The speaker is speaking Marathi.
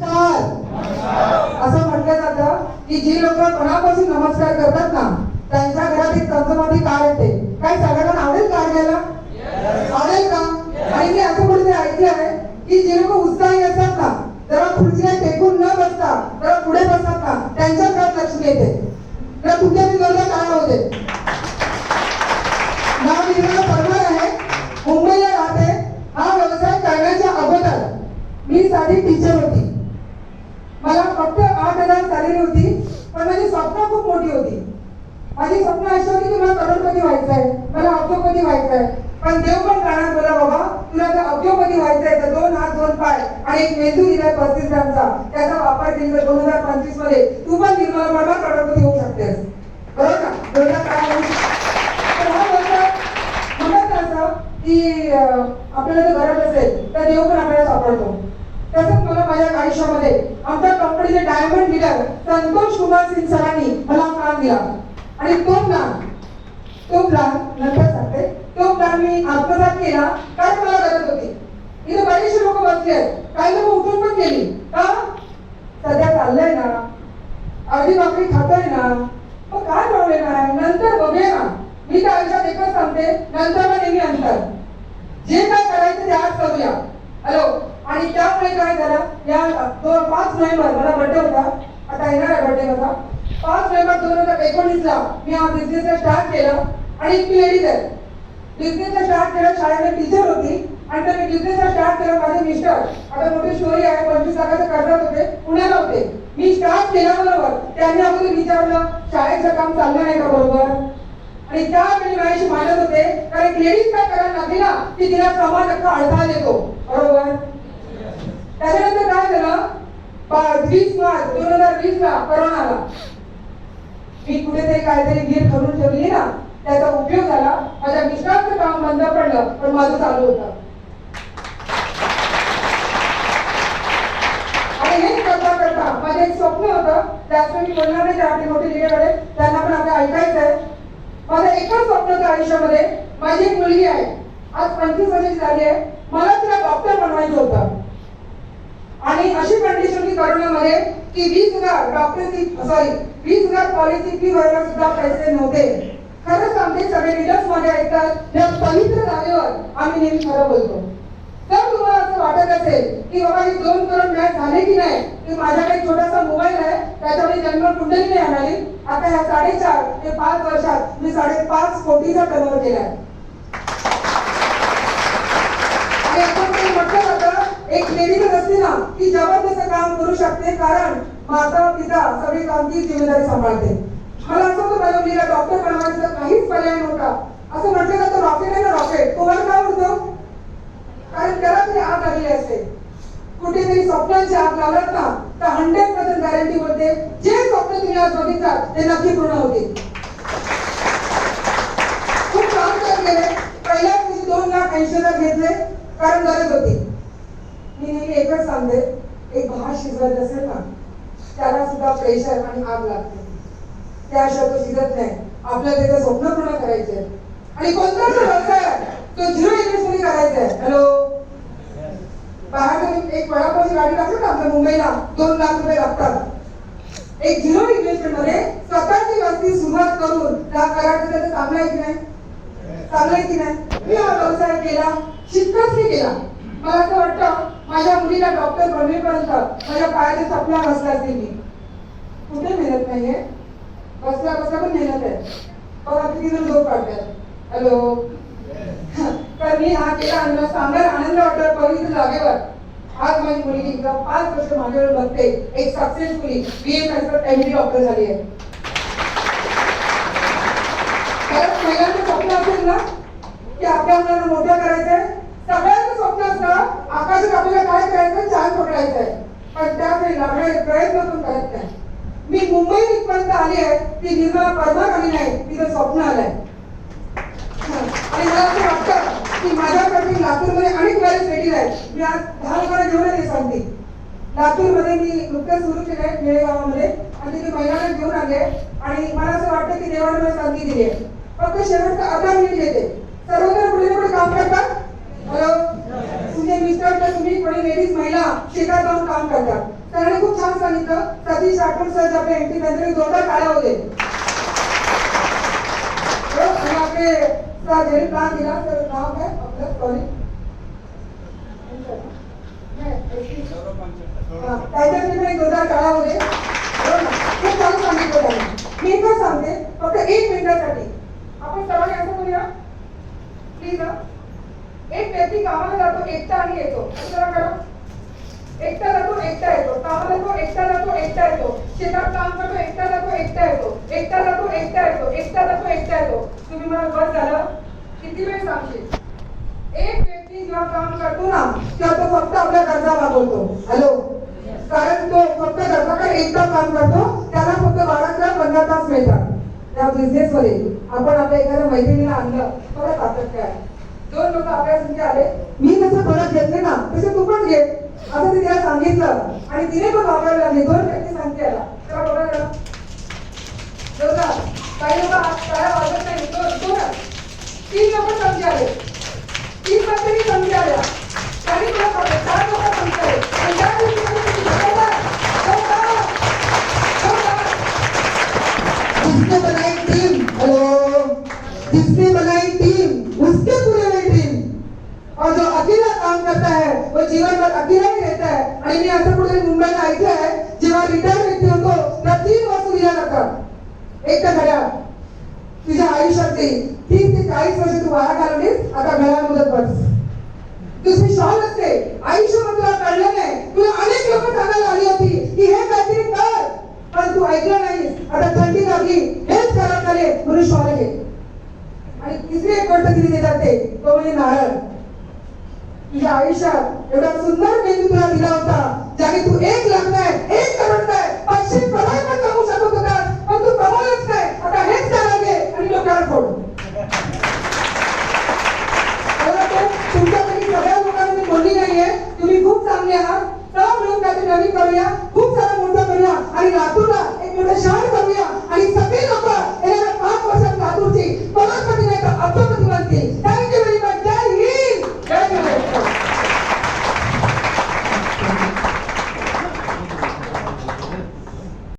असं म्हटलं जातं की जी लोक मनापासून नमस्कार करतात ना त्यांच्या घरात एक चमचमाटी कार येते. काय सगळ्यांना आवडेल कार घ्यायला? आवडेल का? आणि मी असं कुठे ऐकलं आहे की जे लोक उत्साही असतात ना जरा खुर्चीला टेकून न बसता जरा पुढे बसतात ना त्यांच्या घरात लक्ष्मी येते. तर तुमच्या जोरदार टाळ्या होते. नाव निर्मला परमार आहे, मुंबईला राहते. हा व्यवसाय करण्याच्या अगोदर मी साधी टीचर होती. मला फक्त 8,000 सॅलरी होती, पण माझी स्वप्न खूप मोठी होती. माझी स्वप्न अशी होती की मला करोडपती व्हायचं आहे, मला अब्जोपती व्हायचं आहे. पण देव पण कानात बोला बाबा तुला जर अब्जोपती व्हायचं आहे तर 2 हात 2 पाय आणि एक मेंदू दिलाय 35 ग्रामचा त्याचा वापर केला तर 2025 मध्ये तू पण निर्मला परमार करोडपती होऊ शकतेस. बरोबर ना? जोरदार टाळ्या. तर हा व्यवसाय म्हणत असं की आपल्याला जर गरज असेल तर देव पण आपल्याला सापडतो. तसंच मला माझ्या आयुष्यामध्ये आमच्या कंपनीचे डायमंड लीडर संतोष कुमार सिंग सरांनी मला प्लॅन दिला आणि तो प्लॅन नंतर सांगते. तो प्लॅन मी आत्मसात केला कारण मला गरज होती. इथे बरेचसे लोक बसले आहेत, काही लोक उठून पण गेली. का? सध्या चाललंय ना, अर्धी भाकरी खातोय ना, मग काय प्रॉब्लेम आहे, नंतर बघूया ना. मी तर आयुष्यात एकच सांगते, नंतर ना नेहमी अंतर. जे काय करायचं ते आज करूया. हॅलो. आणि त्यामुळे काय झालं, या 5 नोव्हेंबर मला बर्थडे होता, आता येणार आहे बर्थडे माझा. 5 नोव्हेंबर 2019 ला मी हा बिझनेस स्टार्ट केला आणि इतकी लेडीज आहे. बिझनेस स्टार्ट केला, शाळेमध्ये टीचर होती आणि तर मी बिझनेस स्टार्ट केला. माझे मिस्टर आता मोठी स्टोरी आहे, 25 लाखाचे कर्जात होते, पुण्याला होते. मी स्टार्ट केल्याबरोबर त्यांनी अगोदर विचारलं शाळेचं काम चाललं नाही का बरोबर. आणि त्यावेळी माझ्याशी मानत होते कारण लेडीज काय करायला लागली ना की तिला समाज अख्खा अडथळा देतो. बरोबर. त्याच्यानंतर काय झालं, 20 मार्च 2020 ला करोना आला. मी कुठेतरी काहीतरी गिर करून ठेवली ना त्याचा उपयोग झाला. माझ्या मिस्टरांचं काम बंद पडलं पण माझं चालू होतं. आणि हेच करता करता माझं एक स्वप्न होतं. त्यावेळी मी बोलणार नाही त्या मोठे लिडरकडे, त्यांना पण आपलं ऐकायचं आहे. माझं एकच स्वप्न होतं आयुष्यामध्ये. माझी एक मुलगी आहे, आज 25 वर्षाची झाली आहे. मला तिला डॉक्टर बनवायचं होतं आणि अशी कंडिशन की करोनामध्ये की 20,000 कॉलेजची फी भरायला सुद्धा पैसे नव्हते. खरंच आमचे सगळे लीडर्स मध्ये ऐकतात या पवित्र जागेवर आम्ही नेहमी खरं बोलतो. तर तुम्हाला असं वाटत असेल की बाबा ही 2 करोड मॅच झाले की नाही, की माझ्याकडे एक छोटासा मोबाईल आहे त्याच्यामध्ये जन्म कुंडली नाही आणाली. आता ह्या 4.5 ते 5 वर्षात मी 5.5 कोटीचा टर्नओव्हर केलाय. आणि आपण ते म्हटलं जातं एक लेडीज असते ना की जबरदस्त काम करू शकते कारण माता पिता सगळी कामची जिम्मेदारी सांभाळते. मला असं होतं माझ्या मुलीला डॉक्टर बनवायचा काहीच पर्याय नव्हता. असं म्हटलं जातं रॉकेट आहे ना रॉकेट, तुम्हाला काय उडतो कारण त्याला तरी आग लागली असते. कुठेतरी स्वप्नांची आग लावलात ना तर 100% गॅरंटी बोलते जे स्वप्न तुम्ही आज बघितलात ते नक्की पूर्ण होतील. खूप काम करत गेले. पहिल्या दिवशी 2,80,000 घेतले कारण गरज होती. मी नेहमी एकच सांगते, एक भात शिजवायचं असेल ना त्याला सुद्धा प्रेशर आणि आग लागते, त्याशिवाय तो शिजत नाही. आपल्याला त्याचं स्वप्न पूर्ण करायचे आणि कोणताच व्यवसाय तो 0 इन्व्हेस्टमेंट करायचा आहे. हॅलो. बाहेर एक वडापावची गाडी लागते ना आपल्या मुंबईला 2 लाख रुपये लागतात. एक 0 इन्व्हेस्टमेंट मध्ये स्वतःची वस्ती सुरुवात करून त्या करायचं त्याचं चांगलं आहे की नाही, चांगलं आहे की नाही. मी हा व्यवसाय केला, शिकत केला. मला असं वाटतं माझ्या मुलीला डॉक्टर बनवेपर्यंत माझ्या पायाचे चपला बसला असेल. मी कुठे मेहनत नाहीये, बसला पण मेहनत आहे. बघा किती जण झोप काढतात. हॅलो. तर मी हा केला आणि मला सांगायला आनंद वाटतो पवित्र जागेवर आज माझी मुलगी 5 वर्ष माझ्यावर बघते, एक सक्सेसफुली BMS MD डॉक्टर झाली आहे. खरंच महिलांचं स्वप्न असेल ना की आपल्या मुलांना मोठं करायचंय. सगळ्यांचं स्वप्न असतं आकाशात आपल्याला काय करायचं, चांद पकडायचंय, पण त्यासाठी लागणारे प्रयत्न पण करत नाही. मी मुंबईत इथपर्यंत आली आहे ती निर्मला परमार आली नाही, तिचं स्वप्न आलंय. आणि मला असं वाटतं की माझ्याकडे लातूरमध्ये अनेक बरेच लेडीज आहेत. मी आज 10 लोकांना घेऊन आले सांगते. लातूरमध्ये मी नुकतंच सुरू केलंय खेडेगावामध्ये आणि तिथे महिलांना घेऊन आले आणि मला असं वाटतं की देवाने मला संधी दिली आहे. फक्त शेवटचा अर्धा मिनिट येते. सर्वजण कुठे कुठे काम करतात. हॅलो. तुमचे मिस्टर तर तुम्ही कोणी लेडीज महिला शेतात जाऊन काम करतात. सतीश राठोड सर आपले एंट्री त्यांच्याकडे जोरदार टाळ्या होते. आणि आपले ज्यांनी प्लॅन दिला तर नाव काय आपलं सॉरी त्याच्यासाठी जोरदार टाळ्या होते. खूप छान सांगितलं त्यांनी. मी काय सांगते फक्त 1 मिनिटासाठी आपण सर्वांनी असं करूया प्लीज. एक व्यक्ती कामाला जातो एकटा आणि येतो. करा एकटा जातो एकटा येतो. कामाला जातो एकटा जातो एकटा येतो. शेतात काम करतो एकटा जातो एकटा येतो. एकटा जातो एकटा येतो. एकटा जातो एकटा येतो. तुम्ही मला बस झालं किती वेळ सांगशील? एक व्यक्ती जेव्हा काम करतो ना तेव्हा तो फक्त आपल्या गरजा भागवतो. हॅलो, कारण तो फक्त गरजाकडे एकटा काम करतो. त्याला फक्त 12 ते 15 तास मिळतात. त्या बिझनेस मध्ये आपण आपल्या एखाद्या मैत्रिणीला आणलं परत ताकद काय 2 लोक आपल्यासाठी आले. मी जसं परत घेतले ना तसे तू पण घे असं तिला सांगितलं आणि तिने पण वापरायला लागली. 2 व्यक्ती सांगते याला तेव्हा बघा जरा जोरदार. काही लोक काय वाजत नाही. 3 लोक समजे आले. 3 व्यक्ती समजे आल्या. काही लोक 4 लोक समजे आले. आणि त्या जिसने बनाई टीम, हेलो, जिसने बनाई टीम उसके पूरे में टीम. और जो अकेला काम करता है वो जीवन भर अकेला ही रहता है. आणि मी असं कुठे मुंबईला ऐकलं आहे जेव्हा रिटायर व्यक्ती होतो त्या 3 वस्तू दिल्या जातात. एक तर घड्याळ. तुझ्या आयुष्यातली 30 ते 40 वर्ष तू वाया घालवलीस, आता घड्याळमध्ये बस. दुसरी शॉल असते. आयुष्यामध्ये तुला कळलं नाही. तुला अनेक लोक सांगायला आली होती की हे काहीतरी कर पण तू ऐकलं नाहीस. आता थंडी लागली हेच खराब झाले म्हणून शॉल घे. आणि तिसरी एक गोष्ट दिली जाते तो म्हणजे नारळ. तुझ्या आयुष्यात एवढा सुंदर मेंदू तुला दिला होता ज्याने तू 1 लाख